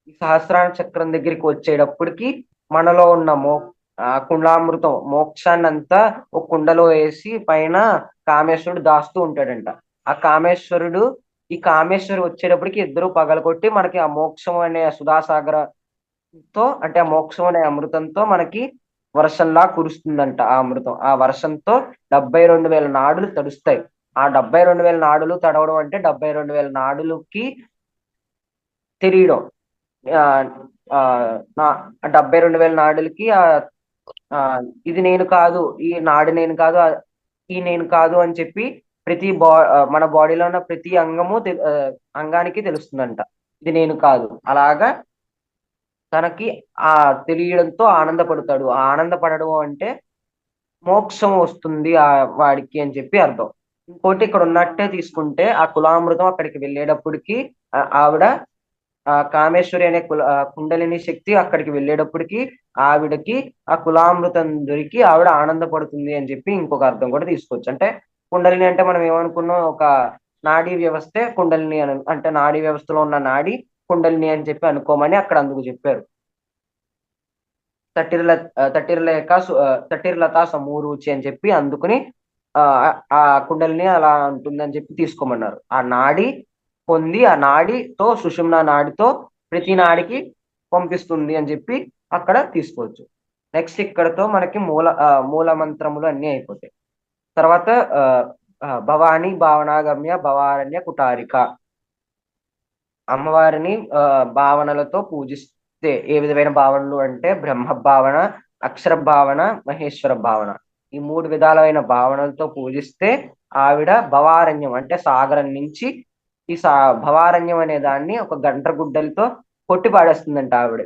ఈ సహస్రార చక్రం దగ్గరికి వచ్చేటప్పటికి మనలో ఉన్న కుండామృతం మోక్షాన్ని అంతా ఒక కుండలో వేసి పైన కామేశ్వరుడు దాస్తూ ఉంటాడంట. ఆ కామేశ్వరుడు ఈ కామేశ్వరు వచ్చేటప్పటికి ఇద్దరు పగలగొట్టి మనకి ఆ మోక్షం అనే సుధాసాగరతో అంటే ఆ మోక్షం అనే అమృతంతో మనకి వర్షంలా కురుస్తుందంట. ఆ అమృతం ఆ వర్షంతో 72,000 నాడులు తడుస్తాయి. ఆ 72,000 నాడులు తడవడం అంటే 72,000 నాడులకి తెలియడం. ఆ ఆ నా 72,000 నాడులకి ఆ ఇది నేను కాదు, ఈ నాడు నేను కాదు, ఈ నేను కాదు అని చెప్పి ప్రతి మన బాడీలో ఉన్న ప్రతి అంగానికి తెలుస్తుందంట. ఇది నేను కాదు. అలాగా తనకి ఆ తెలియడంతో ఆనందపడతాడు. ఆ ఆనందపడడం అంటే మోక్షం వస్తుంది ఆ వాడికి అని చెప్పి అర్థం. ఇంకోటి ఇక్కడ ఉన్నట్టే తీసుకుంటే ఆ కులామృతం అక్కడికి వెళ్ళేటప్పటికి ఆవిడ కామేశ్వరి అనే కుండలిని శక్తి అక్కడికి వెళ్ళేటప్పటికి ఆవిడకి ఆ కులామృతం దొరికి ఆవిడ ఆనందపడుతుంది అని చెప్పి ఇంకొక అర్థం కూడా తీసుకోవచ్చు. అంటే కుండలిని అంటే మనం ఏమనుకున్నాం, ఒక నాడీ వ్యవస్థే కుండలిని అని, అంటే నాడీ వ్యవస్థలో ఉన్న నాడి కుండలిని అని చెప్పి అనుకోమని అక్కడ అందుకు చెప్పారు. తట్టిర్లత సమూరుచి అని చెప్పి అందుకుని ఆ ఆ కుండలిని అలా ఉంటుందని చెప్పి తీసుకోమన్నారు. ఆ నాడి పొంది ఆ నాడితో సుషుమ్న నాడితో ప్రతి నాడికి పంపిస్తుంది అని చెప్పి అక్కడ తీసుకోవచ్చు. నెక్స్ట్ ఇక్కడతో మనకి మూల మంత్రములు అన్ని అయిపోతాయి. తర్వాత ఆ భవాని భావనాగమ్య భవారణ్య కుటారిక, అమ్మవారిని భావనలతో పూజిస్తే ఏ విధమైన భావనలు అంటే బ్రహ్మ భావన, అక్షర భావన, మహేశ్వర భావన, ఈ మూడు విధాలైన భావనలతో పూజిస్తే ఆవిడ భవారణ్యం అంటే సాగరం నుంచి ఈ భవారణ్యం అనే దాన్ని ఒక గంట గుడ్డలతో కొట్టి పాడేస్తుందంట ఆవిడ.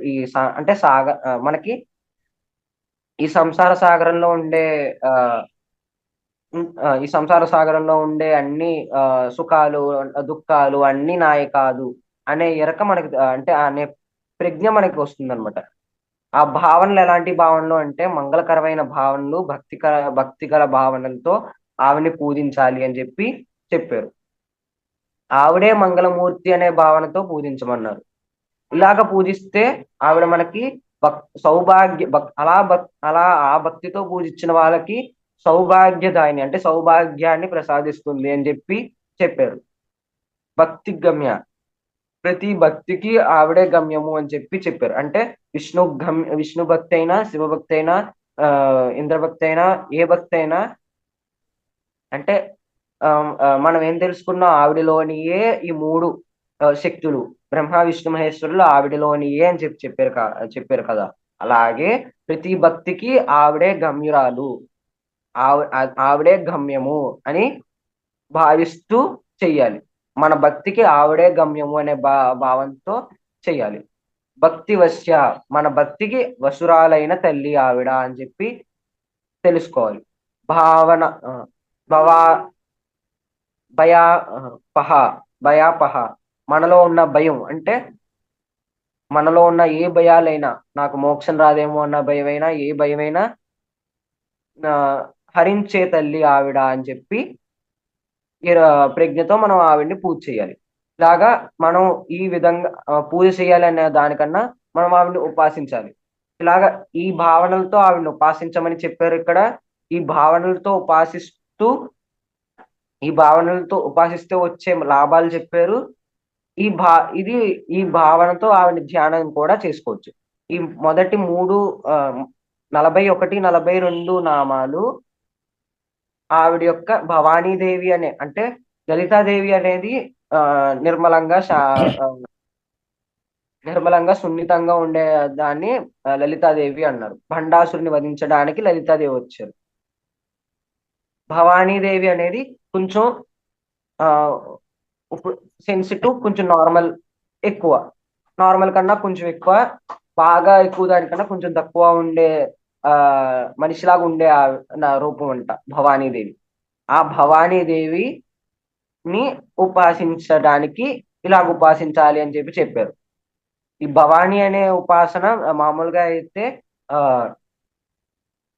అంటే మనకి ఈ సంసార సాగరంలో ఉండే ఆ ఈ సంసార సాగరంలో ఉండే అన్ని సుఖాలు దుఃఖాలు అన్ని నాయ కాదు అనే ఎరక మనకి అంటే అనే ప్రజ్ఞ మనకి వస్తుందన్నమాట. ఆ భావనలు ఎలాంటి భావనలు అంటే మంగళకరమైన భావనలు, భక్తిగల భావనలతో ఆవిడని పూజించాలి అని చెప్పి చెప్పారు. ఆవిడే మంగళమూర్తి అనే భావనతో పూజించమన్నారు. ఇలాగ పూజిస్తే ఆవిడ మనకి సౌభాగ్య అలా ఆ భక్తితో పూజించిన వాళ్ళకి సౌభాగ్యదాయిని అంటే సౌభాగ్యాన్ని ప్రసాదిస్తుంది అని చెప్పి చెప్పారు. భక్తి గమ్య, ప్రతి భక్తికి ఆవిడే గమ్యము అని చెప్పి చెప్పారు. అంటే విష్ణు భక్తి అయినా, శివభక్తి అయినా, ఇంద్రభక్తి అయినా, ఏ భక్తి అయినా అంటే మనం ఏం తెలుసుకున్నాం, ఆవిడలోనియే ఈ మూడు శక్తులు బ్రహ్మ విష్ణు మహేశ్వరులు ఆవిడలోనియే అని చెప్పారు కదా. అలాగే ప్రతి భక్తికి ఆవిడే గమ్యురాలు, ఆవిడే గమ్యము అని భావిస్తూ చెయ్యాలి. మన భక్తికి ఆవిడే గమ్యము అనే భావంతో చెయ్యాలి. భక్తి వశ్య, మన భక్తికి వసురాలైన తల్లి ఆవిడ అని చెప్పి తెలుసుకోవాలి. భావన భవా భయా పహ భయాపహ, మనలో ఉన్న భయం అంటే మనలో ఉన్న ఏ భయాలైనా, నాకు మోక్షం రాదేమో అన్న భయమైనా, ఏ భయమైనా హరించే తల్లి ఆవిడ అని చెప్పి ప్రజ్ఞతో మనం ఆవిడ్ని పూజ చేయాలి. ఇలాగా మనం ఈ విధంగా పూజ చేయాలి అనే దానికన్నా మనం ఆవిడ్ని ఉపాసించాలి. ఇలాగా ఈ భావనలతో ఆవిడ్ని ఉపాసించమని చెప్పారు ఇక్కడ. ఈ భావనలతో ఉపాసిస్తూ ఈ భావనలతో ఉపాసిస్తే వచ్చే లాభాలు చెప్పారు. ఈ భా ఇది ఈ భావనతో ఆవిడ ధ్యానం కూడా చేసుకోవచ్చు. ఈ మొదటి మూడు 41, 42 నామాలు ఆవిడ యొక్క భవానీదేవి అనే అంటే లలితాదేవి అనేది ఆ నిర్మలంగా నిర్మలంగా సున్నితంగా ఉండే దాన్ని లలితాదేవి అన్నారు. భండాసురుని వధించడానికి లలితాదేవి వచ్చారు. భవానీదేవి అనేది కొంచెం ఆ సెన్సిటివ్, కొంచెం ఎక్కువ నార్మల్ కన్నా కొంచెం ఎక్కువ, బాగా ఎక్కువ దానికన్నా కొంచెం తక్కువ ఉండే ఆ మనిషిలాగా ఉండే నా రూపం అంట భవానీదేవి. ఆ భవానీదేవిని ఉపాసించడానికి ఇలాగ ఉపాసించాలి అని చెప్పి చెప్పారు. ఈ భవానీ అనే ఉపాసన మామూలుగా అయితే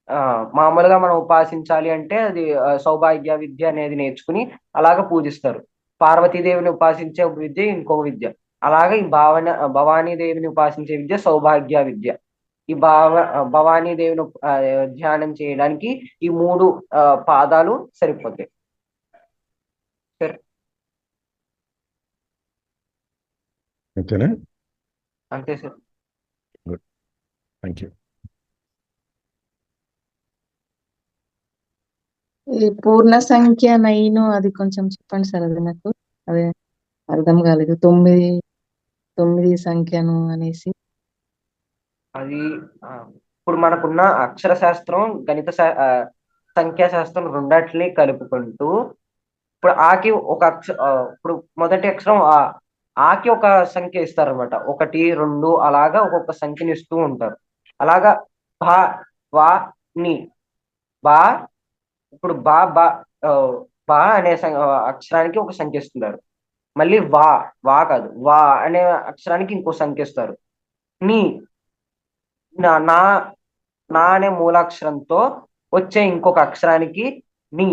ఆ మామూలుగా మనం ఉపాసించాలి అంటే అది సౌభాగ్య విద్య అనేది నేర్చుకుని అలాగ పూజిస్తారు. పార్వతీదేవిని ఉపాసించే విద్య ఇంకొక విద్య. అలాగే ఈ భవానీదేవిని ఉపాసించే విద్య సౌభాగ్య విద్య. ఈ భవానీదేవిని ధ్యానం చేయడానికి ఈ మూడు పాదాలు సరిపోతాయి. సరే, ఓకేనా? అంతే సార్. Good, thank you. ఈ పూర్ణ సంఖ్య 9 అది కొంచెం చెప్పండి సార్. అది నాకు అదే అర్థం కాలేదు. 9 సంఖ్యను అనేసి. అది ఇప్పుడు మనకున్న అక్షర శాస్త్రం, గణిత సంఖ్యాశాస్త్రం రెండాటిని కలుపుకుంటూ, ఇప్పుడు ఆకి ఒక ఇప్పుడు మొదటి అక్షరం ఆకి ఒక సంఖ్య ఇస్తారనమాట. 1, 2 అలాగా ఒక్కొక్క సంఖ్యని ఇస్తూ ఉంటారు. అలాగా భా వా ని బా, ఇప్పుడు బా బా బా అనే అక్షరానికి ఒక సంఖ్య ఇస్తున్నారు. మళ్ళీ వా కాదు, వా అనే అక్షరానికి ఇంకో సంఖ్య ఇస్తారు. నీ నా నా అనే మూలాక్షరంతో వచ్చే ఇంకొక అక్షరానికి నీ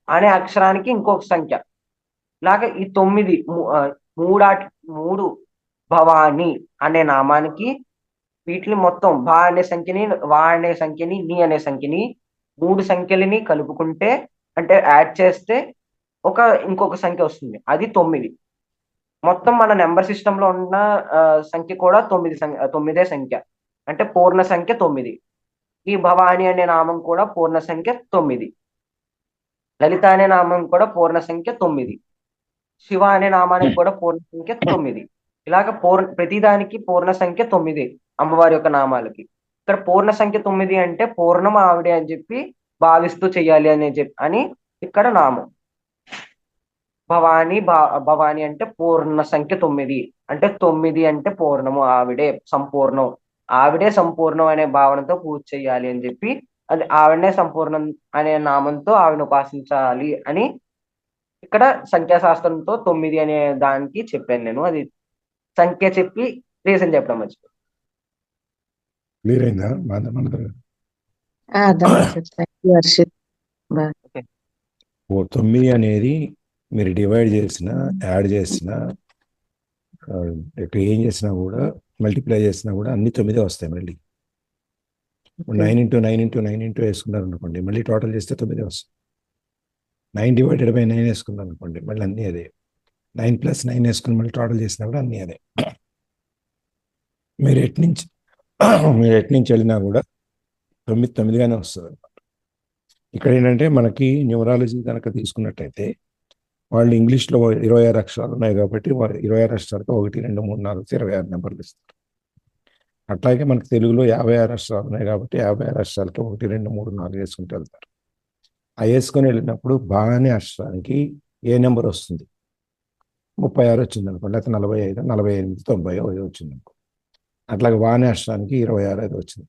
అనే అక్షరానికి ఇంకొక సంఖ్య. ఇలాగ ఈ 9 మూడు భవాని అనే నామానికి వీటిని మొత్తం భా అనే సంఖ్యని, వా అనే సంఖ్యని, నీ అనే సంఖ్యని 3 సంఖ్యలని కలుపుకుంటే, అంటే యాడ్ చేస్తే ఇంకొక సంఖ్య వస్తుంది. అది 9. మొత్తం మన నెంబర్ సిస్టమ్ లో ఉన్న సంఖ్య కూడా 9 సంఖ్య, అంటే పూర్ణ సంఖ్య 9. ఈ భవాని అనే నామం కూడా పూర్ణ సంఖ్య 9. లలిత అనే నామం కూడా పూర్ణ సంఖ్య 9. శివ అనే నామానికి కూడా పూర్ణ సంఖ్య 9. ఇలాగ ప్రతిదానికి పూర్ణ సంఖ్య 9 అమ్మవారి యొక్క నామాలకి. ఇక్కడ పూర్ణ సంఖ్య 9 అంటే పూర్ణం ఆవిడే అని చెప్పి భావిస్తూ చెయ్యాలి అని ఇక్కడ నామం. భవాని అంటే పూర్ణ సంఖ్య 9, అంటే 9 అంటే పూర్ణము, ఆవిడే సంపూర్ణం, ఆవిడే సంపూర్ణం అనే భావనతో పూజ చేయాలి అని చెప్పి, అది ఆవిడనే సంపూర్ణం అనే నామంతో ఆవిడని ఉపాసించాలి అని ఇక్కడ సంఖ్యాశాస్త్రంతో 9 అనే దానికి చెప్పాను నేను. అది సంఖ్య చెప్పి రీజన్ చెప్పడం మర్చిపోయాను. క్లియర్ అయిందా? అర్థమైంది సార్. Thank you Harshit. 9 అనేది మీరు డివైడ్ చేసిన, యాడ్ చేసిన, ఇక్కడ ఏం చేసినా కూడా, మల్టిప్లై చేసినా కూడా అన్ని 9 వస్తాయి. మళ్ళీ 9 × 9 × 9 వేసుకున్నారు అనుకోండి, మళ్ళీ టోటల్ చేస్తే 9 వస్తాయి. 9/9 వేసుకున్నారు అనుకోండి, మళ్ళీ అన్నీ అదే. 9 + 9 వేసుకుని మళ్ళీ టోటల్ చేసినా కూడా అన్నీ అదే. మీరు ఎటు నుంచి వెళ్ళినా కూడా 9 వస్తుంది అనమాట. ఇక్కడ ఏంటంటే మనకి న్యూమరాలజీ కనుక తీసుకున్నట్టయితే, వాళ్ళు ఇంగ్లీష్లో 26 అక్షరాలు ఉన్నాయి కాబట్టి 26 అక్షరాలకు 1, 2, 3, 4, 26 నెంబర్లు ఇస్తారు. అట్లాగే మనకి తెలుగులో 56 అక్షరాలు ఉన్నాయి కాబట్టి 56 అక్షరాలకి 1, 2, 3, 4 వేసుకుంటూ వెళ్తారు. ఆ వేసుకొని వెళ్ళినప్పుడు బా అనే అక్షరానికి ఏ నెంబర్ వస్తుంది? 36 వచ్చింది అనుకోండి, లేకపోతే 45, 48, 90 వచ్చింది అనుకో. అట్లాగే వా అనే అక్షరానికి 26 వచ్చింది.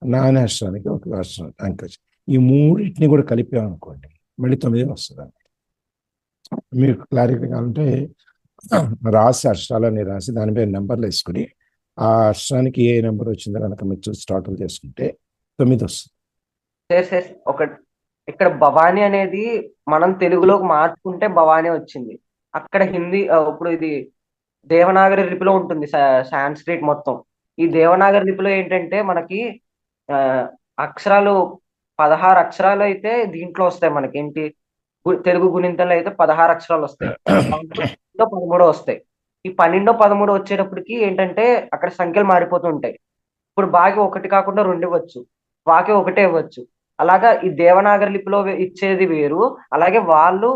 నా అనే అక్షరానికి ఒక అక్షరం అంక వచ్చింది. ఈ మూడింటిని కూడా కలిపామనుకోండి, మళ్ళీ 9 వస్తుంది. మీకు క్లారిటీ కావాలంటే రాసి, అక్షరాలని రాసి దానిపై నెంబర్లు వేసుకుని ఆ అక్షరానికి ఏ నెంబర్ వచ్చిందో కనుక మీరు చూసి టోటల్ చేసుకుంటే 9 వస్తుంది. ఇక్కడ భవాని అనేది మనం తెలుగులోకి మార్చుకుంటే భవాని వచ్చింది. అక్కడ హిందీ, ఇప్పుడు ఇది దేవనాగరి లిపిలో ఉంటుంది సాంస్క్రిట్ మొత్తం. ఈ దేవనాగరి లిపిలో ఏంటంటే మనకి అక్షరాలు 16 అక్షరాలు అయితే దీంట్లో వస్తాయి. మనకి ఏంటి, తెలుగు గుణింతంలో అయితే 16 అక్షరాలు వస్తాయి, 13 వస్తాయి. ఈ 12, 13 వచ్చేటప్పటికి ఏంటంటే అక్కడ సంఖ్యలు మారిపోతూ ఉంటాయి. ఇప్పుడు బాకి 1 కాకుండా 2 ఇవ్వచ్చు, వాకి 1 ఇవ్వచ్చు. అలాగా ఈ దేవనాగరి లిపిలో ఇచ్చేది వేరు. అలాగే వాళ్ళు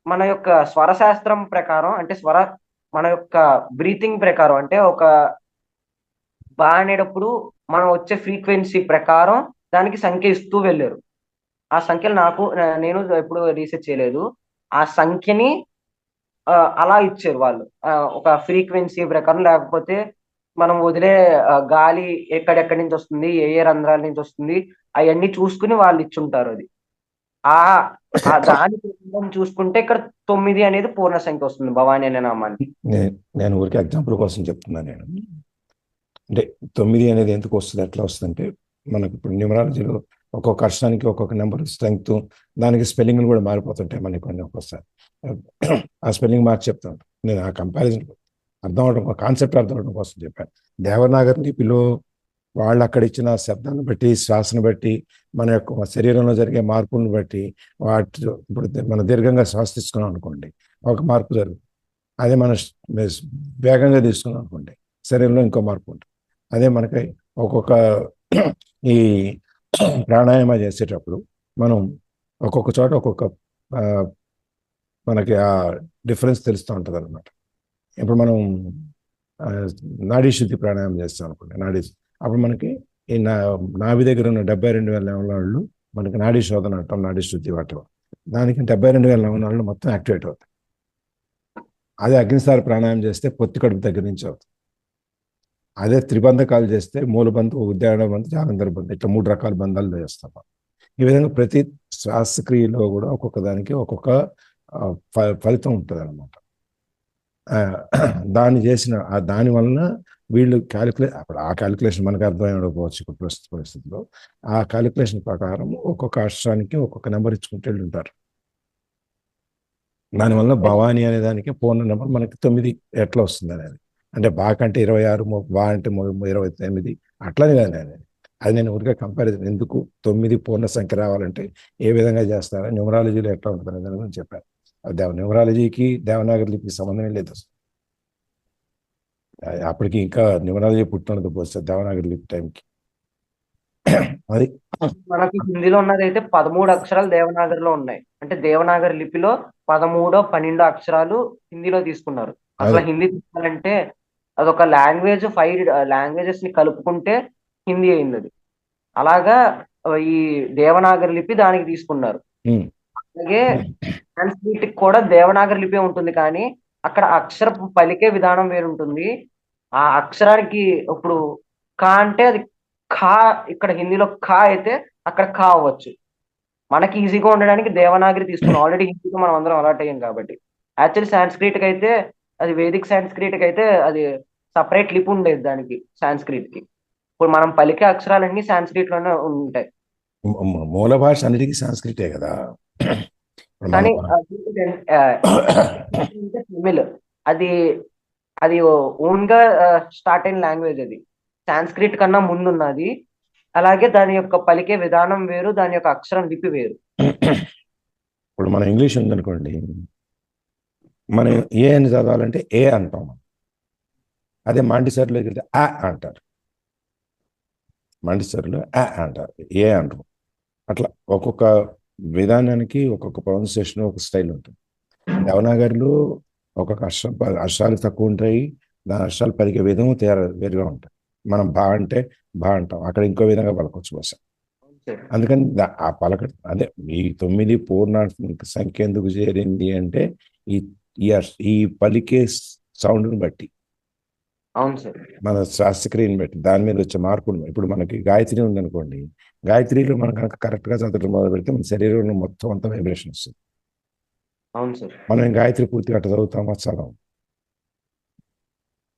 మన యొక్క స్వరశాస్త్రం ప్రకారం, అంటే మన యొక్క బ్రీతింగ్ ప్రకారం, అంటే ఒక బా అనేటప్పుడు మనం వచ్చే ఫ్రీక్వెన్సీ ప్రకారం దానికి సంఖ్య ఇస్తూ వెళ్ళారు. ఆ సంఖ్యలు నేను ఎప్పుడు రీసెర్చ్ చేయలేదు. ఆ సంఖ్యని అలా ఇచ్చారు వాళ్ళు, ఒక ఫ్రీక్వెన్సీ ప్రకారం. లేకపోతే మనం వదిలే గాలి ఎక్కడెక్కడి నుంచి వస్తుంది, ఏ ఏ రంధ్రాల నుంచి వస్తుంది, అవన్నీ చూసుకుని వాళ్ళు ఇచ్చుంటారు. అది దాని చూసుకుంటే ఇక్కడ 9 అనేది పూర్ణ సంఖ్య వస్తుంది భవాని అనే నామానికి. నేను ఊరికి ఎగ్జాంపుల్ కోసం చెప్తున్నాను. నేను అంటే 9 అనేది ఎందుకు వస్తుంది, ఎట్లా వస్తుంది అంటే, మనకు ఇప్పుడు న్యూమరాలజీలో ఒక్కొక్క అక్షరానికి ఒక్కొక్క నెంబర్ స్ట్రెంగ్త్, దానికి స్పెల్లింగ్లు కూడా మారిపోతుంటాయి మనకి కొన్ని ఒక్కొక్కసారి. ఆ స్పెల్లింగ్ మార్చి చెప్తాను నేను, ఆ కంపారిజన్ అర్థం అవడం, కాన్సెప్ట్ అర్థం అవడం కోసం చెప్పాను. దేవనాగరి లిపిలో వాళ్ళు అక్కడ ఇచ్చిన శబ్దాన్ని బట్టి, శ్వాసను బట్టి, మన యొక్క శరీరంలో జరిగే మార్పులను బట్టి, వాటి ఇప్పుడు మనం దీర్ఘంగా శ్వాస తీసుకున్నాం అనుకోండి, ఒక మార్పు జరుగుతుంది. అదే మనం వేగంగా తీసుకున్నాం అనుకోండి, శరీరంలో ఇంకో మార్పు ఉంటుంది. అదే మనకి ఒక్కొక్క ఈ ప్రాణాయామ చేసేటప్పుడు మనం ఒక్కొక్క చోట ఒక్కొక్క ఆ, మనకి ఆ డిఫరెన్స్ తెలుస్తూ ఉంటుంది అనమాట. ఇప్పుడు మనం ఆ, నాడీ శుద్ధి ప్రాణాయామం చేస్తాం అనుకోండి, అప్పుడు మనకి ఈ నాభి దగ్గర ఉన్న 72,000 నవనాళ్ళు మనకి నాడీ శోధన అంటాం, నాడీ శుద్ధి వాటి దానికి 72,000 నవనాళ్ళు మొత్తం యాక్టివేట్ అవుతాయి. అదే అగ్నిసార ప్రాణాయామం చేస్తే పొత్తి కడుపు దగ్గర నుంచి అవుతుంది. అదే త్రిబంధకాలు చేస్తే మూలబంధు, ఉద్యాన బంధు, జాలంధర బంధు, ఇట్లా 3 రకాల బంధాలు చేస్తాం. ఈ విధంగా ప్రతి శ్వాసక్రియలో కూడా ఒక్కొక్క దానికి ఒక్కొక్క ఫలితం ఉంటుంది అనమాట. దాన్ని చేసిన దాని వలన వీళ్ళు అప్పుడు ఆ క్యాలిక్యులేషన్ మనకు అర్థమై ఉండకపోవచ్చు ఇప్పుడు ప్రస్తుత పరిస్థితిలో. ఆ క్యాలిక్యులేషన్ ప్రకారం ఒక్కొక్క అక్షరానికి ఒక్కొక్క నెంబర్ ఇచ్చుకుంటూ ఉంటారు. దానివల్ల భవానీ అనే దానికి పూర్ణ నెంబర్ మనకి 9 ఎట్లా వస్తుంది అనేది. అంటే బా కంటే 26, బా అంటే 29 అట్లని కాదు అనేది. అది నేను ఊరికే కంపారిజన్, ఎందుకు 9 పూర్ణ సంఖ్య రావాలంటే ఏ విధంగా చేస్తారో న్యూమరాలజీలో ఎట్లా ఉంటుంది అనే దాని గురించి చెప్పాను. న్యూమరాలజీకి దేవనాగరి లిపికి సంబంధమే లేదు అసలు. అప్పటికి ఇంకా న్యూమరాలజీ పుట్టినది పోస్తే దేవనాగరి లిపి టైంకి. అది మనకి హిందీలో ఉన్నది అయితే 13 అక్షరాలు దేవనాగరిలో ఉన్నాయి. అంటే దేవనాగరి లిపిలో 13, 12 అక్షరాలు హిందీలో తీసుకున్నారు. అసలు హిందీ తీసుకోవాలంటే అదొక లాంగ్వేజ్, 5 లాంగ్వేజెస్ ని కలుపుకుంటే హిందీ అయింది అది. అలాగా ఈ దేవనాగరి లిపి దానికి తీసుకున్నారు. అలాగే సాంస్క్రిట్ కూడా దేవనాగరి లిపి ఉంటుంది, కానీ అక్కడ అక్షరం పలికే విధానం వేరుంటుంది. ఆ అక్షరానికి ఇప్పుడు కా అంటే అది ఖా, ఇక్కడ హిందీలో ఖా అయితే అక్కడ ఖా అవ్వచ్చు. మనకి ఈజీగా ఉండడానికి దేవనాగరి తీసుకున్నాం. ఆల్రెడీ హిందీలో మనం అందరం అలర్ట్ అయ్యాం కాబట్టి. యాక్చువల్లీ సాంస్క్రిట్ కి అయితే అది వేదిక్ సాంస్క్రిట్ కి అయితే అది సపరేట్ లిపి ఉండేది దానికి, సాంస్క్రిట్ కి. ఇప్పుడు మనం పలికే అక్షరాలన్నీ సాంస్క్రిట్ లోనే ఉంటాయి. మూల భాష అన్నిటికీ సంస్కృతే కదా. కానీ తమిళ్ అది అది ఓన్ గా స్టార్ట్ అయిన లాంగ్వేజ్ అది. సాంస్క్రిట్ కన్నా ముందున్నది. అలాగే దాని యొక్క పలికే విధానం వేరు, దాని యొక్క అక్షరం లిపి వేరు. ఇప్పుడు మన ఇంగ్లీష్ ఉందనుకోండి, మనం ఏ అని చదవాలంటే ఏ అంటాం. అదే మాంటిసర్లోకి వెళ్తే ఆ అంటారు. మాంటిసర్లో ఆ అంటారు, ఏ అంటారు. అట్లా ఒక్కొక్క విధానానికి ఒక్కొక్క ప్రొనౌన్సియేషన్, ఒక స్టైల్ ఉంటుంది. దేవనాగరిలో ఒక్కొక్క అక్షరాలు తక్కువ ఉంటాయి, దాని అక్షరాలు పలికే విధం వేరుగా ఉంటాయి. మనం బా అంటే బా అంటాం, అక్కడ ఇంకో విధంగా పలకొచ్చు బహుశా. అందుకని ఆ అదే ఈ 9 పూర్ణ సంఖ్య ఎందుకు చేరింది అంటే ఈ పలికే సౌండ్ని బట్టి, అవును సార్, మన శ్వాసక్రియని బట్టి, దాని మీద వచ్చే మార్పులు. ఇప్పుడు మనకి గాయత్రి ఉందనుకోండి, గాయత్రిలో మనం కనుక కరెక్ట్గా చదవడం మొదలు పెడితే మన శరీరంలో మొత్తం అంతా వైబ్రేషన్ వస్తుంది. అవును సార్. మనం గాయత్రి పూర్తిగా అట్లా చదువుతామా, చదవం.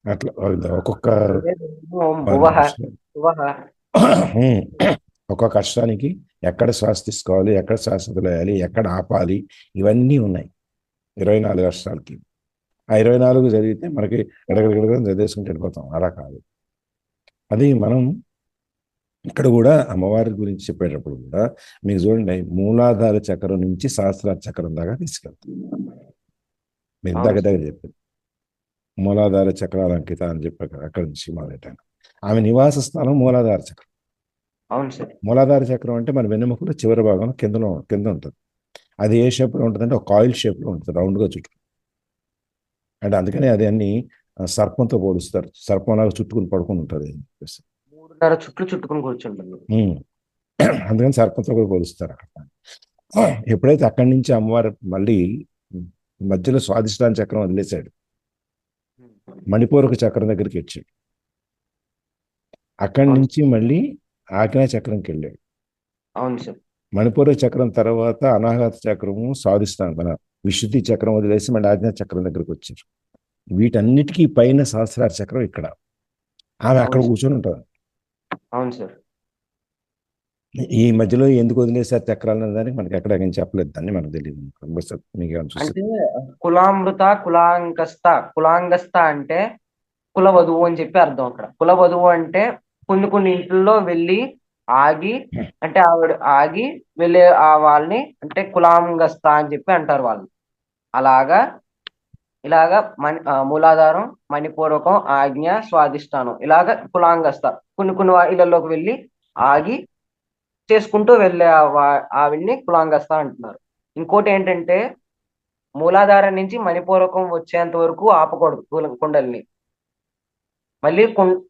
అట్లా ఒక్కొక్క ఒక్కొక్క అక్షరానికి ఎక్కడ శ్వాస తీసుకోవాలి, ఎక్కడ శ్వాస వదిలేయాలి, ఎక్కడ ఆపాలి, ఇవన్నీ ఉన్నాయి 24 అక్షరాలకి. ఆ 24 చదివితే మనకి గడగడగడగా చదివేసుకుంటూ వెళ్ళిపోతాం. అలా కాదు. అది మనం ఇక్కడ కూడా అమ్మవారి గురించి చెప్పేటప్పుడు కూడా మీకు చూడండి, మూలాధార చక్రం నుంచి సహస్రార చక్రం దాకా తీసుకెళ్తాం. మీరు ఇందాక దగ్గర చెప్పారు మూలాధార చక్రాల అంకిత అని చెప్పారు, అక్కడి నుంచి మొదలెట్టాను. ఆమె నివాస స్థానం మూలాధార చక్రం. అవును సార్. మూలాధార చక్రం అంటే మన వెన్నెముకలో చివరి భాగం కింద ఉంటుంది. అది ఏ షేప్లో ఉంటుంది అంటే ఒక కాయిల్ షేప్లో ఉంటుంది, రౌండ్గా చుట్టూ. అంటే అందుకని అది అన్ని సర్పంతో పోలుస్తారు, సర్పంలాగా చుట్టుకుని పడుకుని ఉంటుంది అని చెప్పేసి. 3.5 చుట్లు చుట్టుకుని కూర్చుంటుంది. అందుకని సర్పంతో కూడా పోలుస్తారు అక్కడ. ఎప్పుడైతే అక్కడి నుంచి అమ్మవారు మళ్ళీ మధ్యలో స్వాదిష్టాన చక్రం వదిలేశాడు, మణిపూరక చక్రం దగ్గరికి వచ్చాడు. అక్కడి నుంచి మళ్ళీ ఆజ్ఞా చక్రంకి వెళ్ళాడు. అవును సార్. మణిపూరక చక్రం తర్వాత అనాహత చక్రము, స్వాదిష్టానం, మన విశుద్ధి చక్రం వదిలేసి మళ్ళీ ఆజ్ఞా చక్రం దగ్గరికి వచ్చారు. వీటన్నిటికీ పైన సహస్రార చక్రం ఇక్కడ. ఆమె అక్కడ కూర్చొని ఉంటుంది. అవును సార్. ఈ మధ్యలో ఎందుకు వదిలేసారు చక్రాలు అనే దానికి మనకి ఎక్కడ ఏం చెప్పలేదు, దాన్ని మనకు తెలియదు. మీకు ఏమైనా చూస్తే అంటే కులామృత కులాంగస్త. కులాంగస్త అంటే కుల వధువు అని చెప్పి అర్థం. అక్కడ కుల వధువు అంటే కొన్ని కొన్ని ఇంట్లో వెళ్ళి ఆగి, అంటే ఆవిడ ఆగి వెళ్ళే ఆ వాళ్ళని అంటే కులాంగస్త అని చెప్పి అంటారు వాళ్ళు. అలాగా ఇలాగా మూలాధారం, మణిపూర్వకం, ఆజ్ఞ, స్వాదిష్టానం, ఇలాగ కులాంగస్త. కొన్ని కొన్ని ఇళ్లలోకి వెళ్ళి ఆగి చేసుకుంటూ వెళ్ళే ఆవిడ్ని కులాంగస్త అంటున్నారు. ఇంకోటి ఏంటంటే మూలాధారం నుంచి మణిపూరకం వచ్చేంత వరకు ఆపకూడదు కుండలిని. మళ్ళీ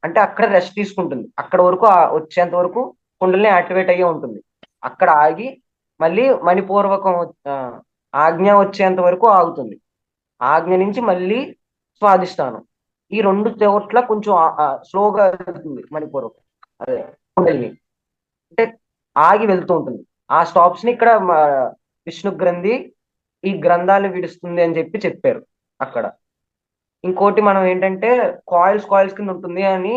అంటే అక్కడ రెస్ట్ తీసుకుంటుంది. అక్కడ వరకు వచ్చేంత వరకు కుండలిని యాక్టివేట్ అయ్యే ఉంటుంది. అక్కడ ఆగి మళ్ళీ మణిపూర్వకం ఆజ్ఞ వచ్చేంత వరకు ఆగుతుంది. ఆజ్ఞ నుంచి మళ్ళీ స్వాదిష్టానం. ఈ రెండు చోట్ల కొంచెం స్లోగా వెళ్తుంది మణిపూర్వకం, అదే కుండలిని. అంటే ఆగి వెళ్తూ ఉంటుంది. ఆ స్టాప్స్ ని ఇక్కడ విష్ణు గ్రంథి ఈ గ్రంథాలు విడుస్తుంది అని చెప్పి చెప్పారు అక్కడ. ఇంకోటి మనం ఏంటంటే కాయిల్స్ కింద ఉంటుంది అని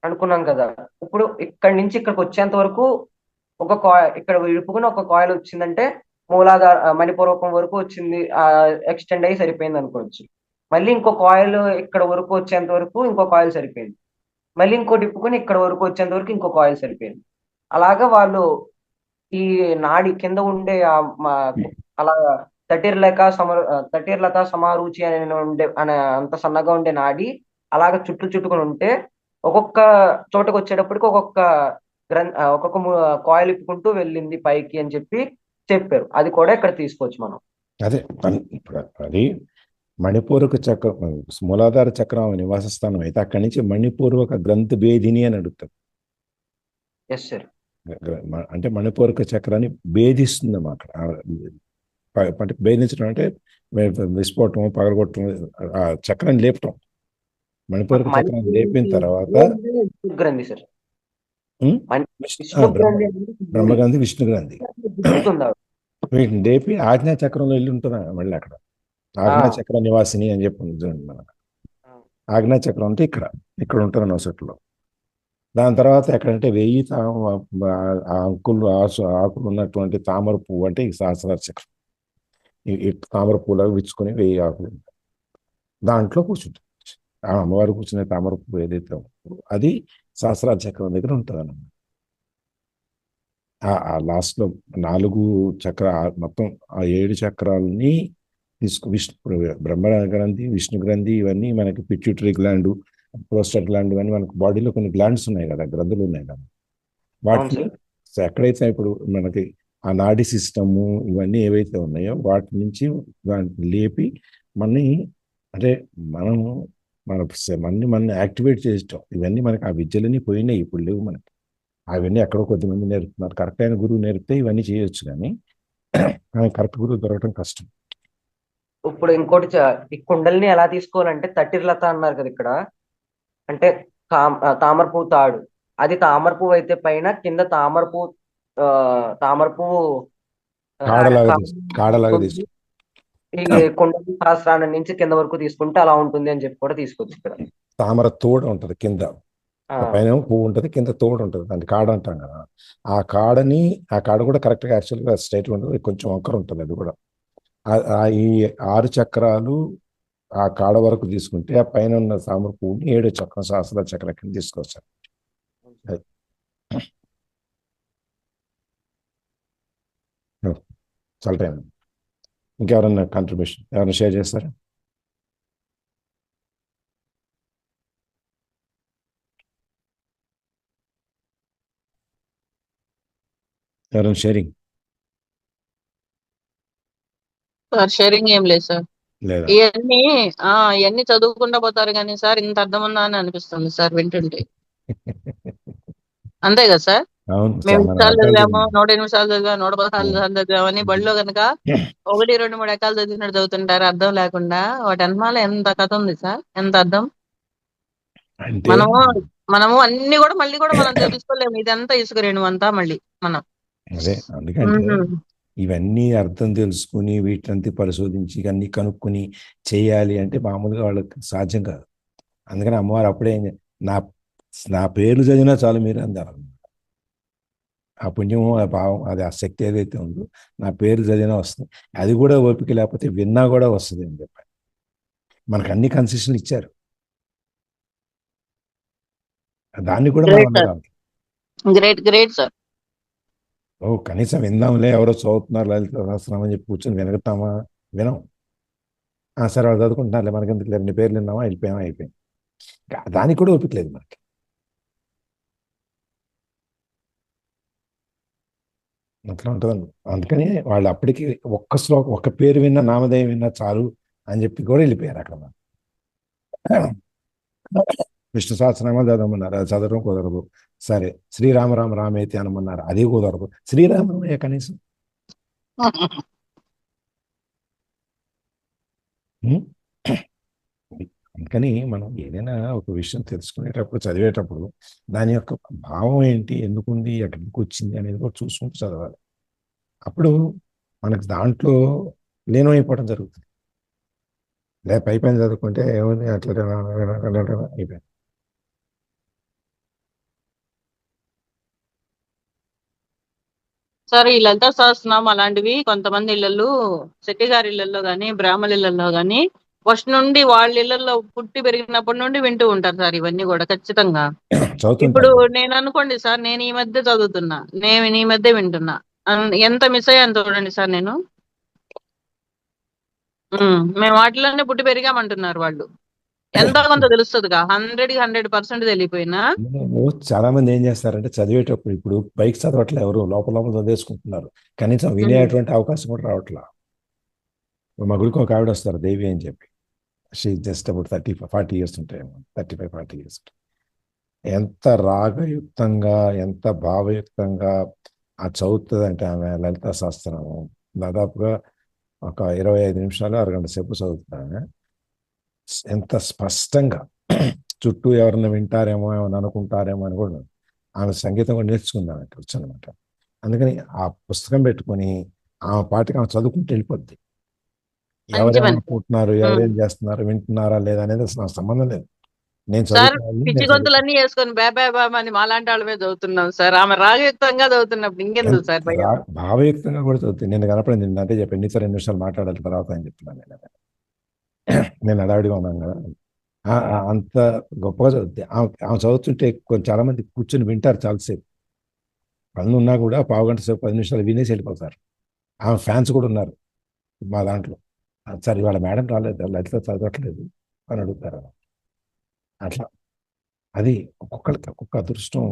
అనుకున్నాం కదా. ఇప్పుడు ఇక్కడి నుంచి ఇక్కడికి వచ్చేంత వరకు ఒక ఇక్కడ విడుపుకుని ఒక కాయిల్ వచ్చిందంటే మూలాధార మణిపూర్వకం వరకు వచ్చింది, ఎక్స్టెండ్ అయ్యి సరిపోయింది అనుకోవచ్చు. మళ్ళీ ఇంకో కాయిల్ ఇక్కడ వరకు వచ్చేంత వరకు ఇంకో కాయిల్ సరిపోయింది. మళ్ళీ ఇంకోటి ఇప్పుకొని ఇక్కడ వరకు వచ్చేంత వరకు ఇంకో కాయిల్ సరిపోయింది. అలాగా వాళ్ళు ఈ నాడి కింద ఉండే అలా తటిర్లత సమారుచి అని ఉండే అంత సన్నగా ఉండే నాడి అలాగ చుట్టుకొని ఉంటే ఒక్కొక్క చోటకు వచ్చేటప్పటికి ఒక్కొక్క కాయిల్ ఇప్పుకుంటూ వెళ్ళింది పైకి అని చెప్పి చెప్పారు. అది కూడా ఇక్కడ తీసుకోవచ్చు మనం. అదే ఇప్పుడు అది మణిపూర్వక చక్రం, మూలాధార చక్రం నివాస స్థానం అయితే అక్కడి నుంచి మణిపూర్వక గ్రంథ భేదిని అని అడుగుతారు. Yes sir. అంటే మణిపూర్వక చక్రాన్ని భేదిస్తుంది అన్నమాట. అంటే భేదించడం అంటే విస్ఫోటం, పగలగొట్టడం, ఆ చక్రాన్ని లేపటం. మణిపూర్వక చక్రాన్ని లేపిన తర్వాత గ్రంథి సార్, బ్రహ్మగ్రంథి, విష్ణు గ్రంథి, వీటిని లేపి ఆజ్ఞా చక్రంలో వెళ్ళి ఉంటున్నా మళ్ళీ అక్కడ. ఆజ్ఞా చక్ర నివాసిని అని చెప్పి మన ఆజ్ఞా చక్రం అంటే ఇక్కడ ఉంటుంది నొసట్లో. దాని తర్వాత ఎక్కడంటే 1000 ఆకులు ఉన్నటువంటి తామర పువ్వు అంటే ఈ సహస్రార చక్రం. ఈ తామర పువ్వులాగా విచ్చుకొని 1000 ఆకులు దాంట్లో కూర్చుంటుంది. ఆ అమ్మవారు కూర్చునే తామర పువ్వు ఏదైతే ఉంటుందో అది సహస్రార చక్రం దగ్గర ఉంటుంది అన్నమాట. ఆ లాస్ట్లో 4 మొత్తం ఆ 7 చక్రాలని బ్రహ్మ గ్రంథి, విష్ణు గ్రంథి, ఇవన్నీ మనకి పిట్యూటరీ గ్లాండ్, ప్రోస్టేట్ గ్లాండ్, ఇవన్నీ మనకు బాడీలో కొన్ని గ్లాండ్స్ ఉన్నాయి కదా, గ్రంథులు ఉన్నాయి కదా. వాటిని ఎక్కడైతే ఇప్పుడు మనకి ఆ నాడీ సిస్టము ఇవన్నీ ఏవైతే ఉన్నాయో వాటి నుంచి దాన్ని లేపి అంటే మన యాక్టివేట్ చేస్తాం. ఇవన్నీ మనకి ఆ విద్యలన్నీ పోయినాయి, ఇప్పుడు లేవు మనకి. అవన్నీ ఎక్కడో కొద్దిమంది నేర్పుతున్నారు. కరెక్ట్ అయిన గురువు నేర్పితే ఇవన్నీ చేయొచ్చు, కానీ కరెక్ట్ గురువు దొరకడం కష్టం. ఇప్పుడు ఇంకోటి ఈ కుండల్ని ఎలా తీసుకోవాలంటే తటిర్లత అన్నారు కదా ఇక్కడ, అంటే తామరపువ్వు తాడు. అది తామరపువ్వు అయితే పైన, కింద తామరపువ్వు కాడలాగా ఈ కుండలి సహస్రానం నుంచి కింద వరకు తీసుకుంటే అలా ఉంటుంది అని చెప్పి కూడా తీసుకోవచ్చు. ఇక్కడ తామర తోడ ఉంటది, కింద పైన పువ్వు ఉంటుంది, కింద తోడు ఉంటుంది, దాన్ని కాడ అంటాం కదా. ఆ కాడ కూడా కరెక్ట్గా యాక్చువల్గా స్ట్రైట్ ఉంటుంది, కొంచెం వంకర ఉంటుంది. అది కూడా ఈ 6 చక్రాలు ఆ కాడ వరకు తీసుకుంటే ఆ పైన ఉన్న తామర పువ్వుని 7 చక్రం, సహస్ర చక్రం కింద తీసుకొచ్చారు. చాలా టైం. ఇంకెవరన్నా కాంట్రిబ్యూషన్ ఎవరైనా షేర్ చేస్తారా? ఎవరైనా షేరింగ్? సార్ షేరింగ్ ఏం లేదు సార్. ఇవన్నీ చదువుకుంటా పోతారు కానీ సార్ ఇంత అర్థం ఉందా అని అనిపిస్తుంది సార్ వింటుంటే. అంతే కదా సార్? మేము 20 సార్లు చదివాము, 108 సార్లు చదివాము, 116 సార్లు చదివామని బడిలో కనుక 1, 2, 3 ఎకాలు చదివినట్టు చదువుతుంటారు అర్థం లేకుండా. వాటి అన్నమాల ఎంత కథ ఉంది సార్, ఎంత అర్థం. మనము అన్ని కూడా మళ్ళీ కూడా మనం తెలుసుకోలేము. ఇదంతా ఇసుక రేణువంతా మళ్ళీ మనం. అదే అందుకంటే ఇవన్నీ అర్థం తెలుసుకుని వీటినంతా పరిశోధించి అన్ని కనుక్కొని చేయాలి అంటే మామూలుగా వాళ్ళకి సాధ్యం కాదు. అందుకని అమ్మవారు అప్పుడే నా పేర్లు చదివినా చాలు మీరు అందరు ఆ పుణ్యము ఆ భావం అది ఆ శక్తి ఏదైతే ఉందో నా పేరు చదివినా వస్తుంది. అది కూడా ఓపిక లేకపోతే విన్నా కూడా వస్తుంది అని చెప్పారు. మనకు అన్ని కన్సెషన్లు ఇచ్చారు, దాన్ని కూడా మనం గ్రేట్ సార్, అందరం గ్రేట్ గ్రేట్ సార్. కనీసం విందాంలే, ఎవరో చదువుతున్నారు లలిత సహస్రనామం అని చెప్పి కూర్చొని వినగతామా? వినం. సరే వాళ్ళు చదువుకుంటున్నారులే, మనకి ఎందుకు లేదు, నీ పేర్లు విన్నామా, వెళ్ళిపోయామా, అయిపోయింది. దానికి కూడా ఓపిక లేదు మనకి. అట్లా ఉంటుంది. అందుకని వాళ్ళు అప్పటికి ఒక్క శ్లోకం, ఒక్క పేరు విన్నా, నామధేయం విన్నా చాలు అని చెప్పి కూడా వెళ్ళిపోయారు అక్కడ. విష్ణు సహస్రనామాలు చదవమన్నారు, అది చదవడం కుదరదు. సరే శ్రీరామ రామ రామేతి అనమన్నారు, అది కుదరదు. శ్రీరామయ్య కనీసం. ఉం? అందుకని మనం ఏదైనా ఒక విషయం తెలుసుకునేటప్పుడు, చదివేటప్పుడు దాని యొక్క భావం ఏంటి, ఎందుకుంది, ఎక్కడికి వచ్చింది అనేది కూడా చూసుకుంటూ చదవాలి. అప్పుడు మనకు దాంట్లో లీనమైపోవడం జరుగుతుంది. లేదా పై పైన చదువుకుంటే ఏముంది, అట్లా అయిపోయింది. సార్, ఈ లలిత సహస్రనామం అలాంటివి కొంతమంది ఇళ్లలో, శెట్టి గారి ఇళ్లలో గాని, బ్రాహ్మణ ఇళ్లలో గాని ఫస్ట్ నుండి వాళ్ళ ఇళ్లలో పుట్టి పెరిగినప్పటి నుండి వింటూ ఉంటారు సార్ ఇవన్నీ కూడా ఖచ్చితంగా. ఇప్పుడు చదువుతుంటారు. నేను అనుకోండి సార్, నేను ఈ మధ్య చదువుతున్నా, నేను ఈ మధ్య వింటున్నా, ఎంత మిస్ అయ్యాను చూడండి సార్ నేను. మేము వాటిలోనే పుట్టి పెరిగామంటున్నారు వాళ్ళు. ఎంత కొంత తెలుస్తుందిగా, 100% తెలియపోయినా. చాలా మంది ఏం చేస్తారంటే చదివేటప్పుడు, ఇప్పుడు పైకి చదవట్లే, ఎవరు లోపల లోపల చదివేసుకుంటున్నారు, కనీసం వినేటువంటి అవకాశం కూడా రావట్లా. మా గుడికి ఒక ఆవిడ వస్తారు, దేవి అని చెప్పి. షీ జస్ట్ అబౌట్ 40 years ఉంటాయేమో, 35-40 years. ఎంత రాగయుక్తంగా, ఎంత భావయుక్తంగా చదువుతుంది అంటే ఆమె లలిత శాస్త్రము దాదాపుగా ఒక 25 నిమిషాలు, అరగంట సేపు చదువుతాను. ఎంత స్పష్టంగా, చుట్టూ ఎవరన్నా వింటారేమో, ఏమన్నా అనుకుంటారేమో అని కూడా. ఆమె సంగీతం కూడా నేర్చుకుందాం అంటే వచ్చనమాట. అందుకని ఆ పుస్తకం పెట్టుకొని ఆమె పాటికి ఆమె చదువుకుంటూ వెళ్ళిపోద్ది. ఎవరేమనుకుంటున్నారు, ఎవరేం చేస్తున్నారు, వింటున్నారా లేదా అనేది అసలు నాకు సంబంధం లేదు. నేను సార్, చదువుకోవాలి, పిచ్చి నేను గొంతులన్నీ వేసుకొని బాబా అని మాలాంటి వాళ్ళమే చదువుతున్నాం సార్. ఆమె రాగయుక్తంగా చదువుతున్నప్పుడు ఇంకెందుకు సార్ భయం? భావయుక్తంగా కూడా చదువుతాను. నేను కనపడింది, నేను అంటే చెప్పి ఎన్నిసార్లు 2 నిమిషాలు మాట్లాడాలి తర్వాత అని చెప్తున్నాను. నేను అడావిడిగా ఉన్నాను కదా, అంత గొప్పగా చదువుతాయి ఆమె చదువుతుంటే. చాలా మంది కూర్చొని వింటారు చాలాసేపు, పనులు ఉన్నా కూడా 15 గంట సేపు, 10 నిమిషాలు వినేసి వెళ్ళిపోతారు. ఆమె ఫ్యాన్స్ కూడా ఉన్నారు మా దాంట్లో. సరే ఇవాళ మేడం రాలేదు, లలిత చదవట్లేదు అని అడుగుతారు. అట్లా అది ఒక్కొక్కరికి ఒక్కొక్క అదృష్టం,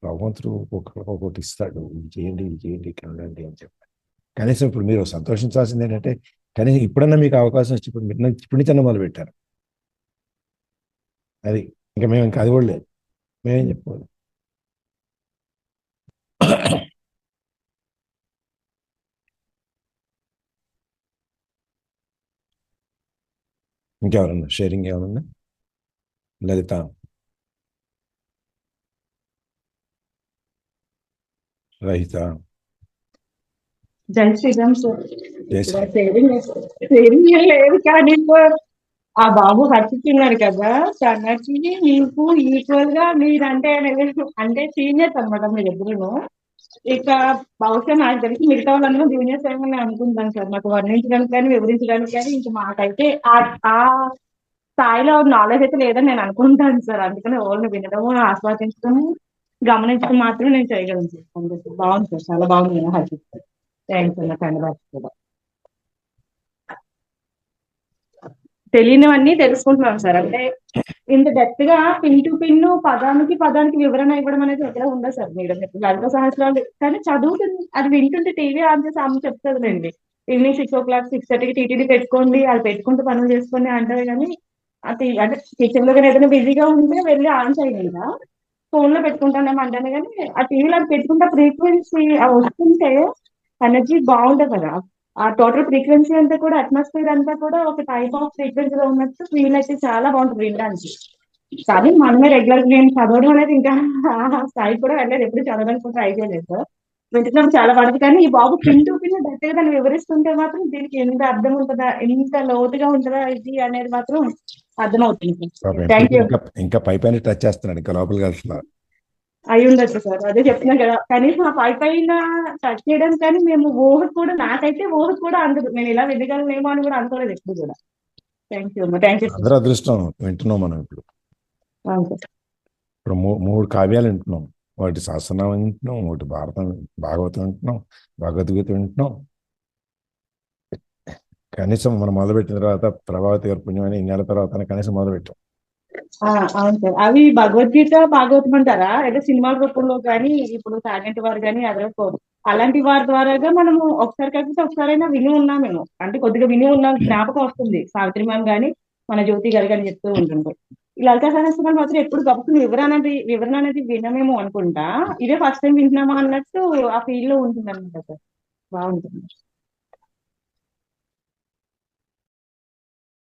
భగవంతుడు ఒక్కొక్కరికి ఒక్కొక్కటి ఇస్తాడు. ఇది చేయండి, ఇది చేయండి, ఇట్లా ఉండండి అని చెప్పి. కనీసం ఇప్పుడు మీరు సంతోషించాల్సింది ఏంటంటే, కనీసం ఇప్పుడన్నా మీకు అవకాశం వచ్చి ఇప్పుడు నుంచి మొదలు పెట్టారు. అది ఇంకా మేము ఇంకా అది కూడా లేదు, మేమేం చెప్పుకోవాలి. ఇంకెవరన్నా షేరింగ్ ఏమన్నా? లలిత, రహిత, జై శ్రీరామ్ సార్. జై ఇక్కడ శ్రీరామ్. సేవింగ్ ఏం లేదు కానీ సార్, ఆ బాబు హర్షిస్తున్నారు కదా, తనకి మీకు ఈక్వల్ గా మీరంటే అంటే సీనియర్స్ అనమాట మీరు ఎదురును. ఇక బహుశా నాకు తెలిసి మిగతా వాళ్ళందరూ జూనియర్స్ ఏమని అనుకుంటాను సార్. నాకు వర్ణించడానికి కానీ వివరించడానికి కానీ ఇంక మాకైతే ఆ స్థాయిలో నాలెడ్జ్ అయితే లేదని నేను అనుకుంటాను సార్. అందుకని ఓన్లీ వినడము, ఆస్వాదించడము, గమనించడం మాత్రం నేను చేయగలను సార్. బాగుంది సార్, చాలా బాగుంది హర్షిస్తారు. థ్యాంక్స్ అన్న, ధన్యవాదాలు. తెలియనివన్నీ తెలుసుకుంటున్నాం సార్. అంటే ఇంత డెప్త్ గా పిన్ టు పిన్ పదానికి పదానికి వివరణ ఇవ్వడం అనేది ఎక్కడ ఉండదు సార్. మీరు లలిత సహస్రాలు కానీ చదువుతుంది, అది వింటుంటే టీవీ ఆన్ చేసి ఆమె చెప్తుందండి. ఈవినింగ్ 6 o'clock 6:30కి టీటీడీ పెట్టుకోండి, అది పెట్టుకుంటూ పనులు చేసుకోండి అంటారు. కానీ అది అంటే కిచెన్ లో కానీ ఏదైనా బిజీగా ఉంటే వెళ్ళి ఆన్ చేయండి, ఫోన్ లో పెట్టుకుంటానేమో అంటాను. కానీ ఆ టీవీలో అది పెట్టుకుంటే ఫ్రీక్వెన్సీ వస్తుంటే ఎనర్జీ బాగుంటది కదా. ఆ టోటల్ ఫ్రీక్వెన్సీ అంతా కూడా, అట్మాస్ఫియర్ అంతా కూడా ఒక టైప్ ఆఫ్ ఫ్రీక్వెన్సీలో ఉన్నట్టు ఫీల్ అయితే చాలా బాగుంటుంది వినడానికి. కానీ మనమే రెగ్యులర్ నేను చదవడం అనేది ఇంకా స్థాయి కూడా వెళ్ళలేదు, ఎప్పుడు చదవడానికి కూడా ట్రై చేయలేదు సార్. వింటున్నప్పుడు చాలా బాగుంటుంది. కానీ ఈ బాబు పిన్ టు పిన్ డైరెక్ట్గా దాన్ని వివరిస్తుంటే మాత్రం దీనికి ఎంత అర్థం ఉంటుందా, ఎంత లోతుగా ఉంటుందా ఇది అనేది మాత్రం అర్థమవుతుంది. Thank you. ఇంకా పై పైన టచ్ చేస్తున్నాడు, ఇంకా లోపలికి వెళ్తున్నారు. అయి ఉండొచ్చు సార్, అదే చెప్తున్నా కదా, కనీసం ఆ పై పైన టచ్ చేయడం, కానీ మేము ఊహకు కూడా, నాకైతే ఊహకు కూడా అందదు, నేను ఇలా వినగలనేమో అని కూడా అనుకోలేదు ఎప్పుడు కూడా. థ్యాంక్ యూ అమ్మా, థ్యాంక్ యూ సార్. అందరూ అదృష్టం వింటున్నాం మనం ఇప్పుడు. అవును సార్. ఇప్పుడు మూడు కావ్యాలు వింటున్నాం. ఒకటి సహస్రనామం వింటున్నాం, ఒకటి భాగవతం వింటున్నాం, భగవద్గీత వింటున్నాం. కనీసం మనం మొదలుపెట్టిన తర్వాత ప్రభావతి గారి పుణ్యం అని ఇన్నేళ్ల తర్వాత కనీసం మొదలుపెట్టాం. అవును సార్, అవి భగవద్గీత భాగవతం అంటారా, అయితే సినిమా రూపంలో కానీ, ఇప్పుడు సాగంటి వారు కానీ అదర్ అలాంటి వారి ద్వారాగా మనము ఒకసారి కాకపోతే ఒకసారైనా విని ఉన్నాం మేము, అంటే కొద్దిగా విని ఉన్నాం, జ్ఞాపకం వస్తుంది. సావిత్రి మ్యామ్ కానీ మన జ్యోతి గారు కానీ చెప్తూ ఉంటుంటారు. ఈ లలిత సహస్రనామం మాత్రం ఎప్పుడు గొప్ప వివరణ అనేది వినమేమో అనుకుంటా, ఇదే ఫస్ట్ టైం వింటున్నామా అన్నట్టు ఆ ఫీల్ లో ఉంటుంది అనమాట సార్. బాగుంటుంది.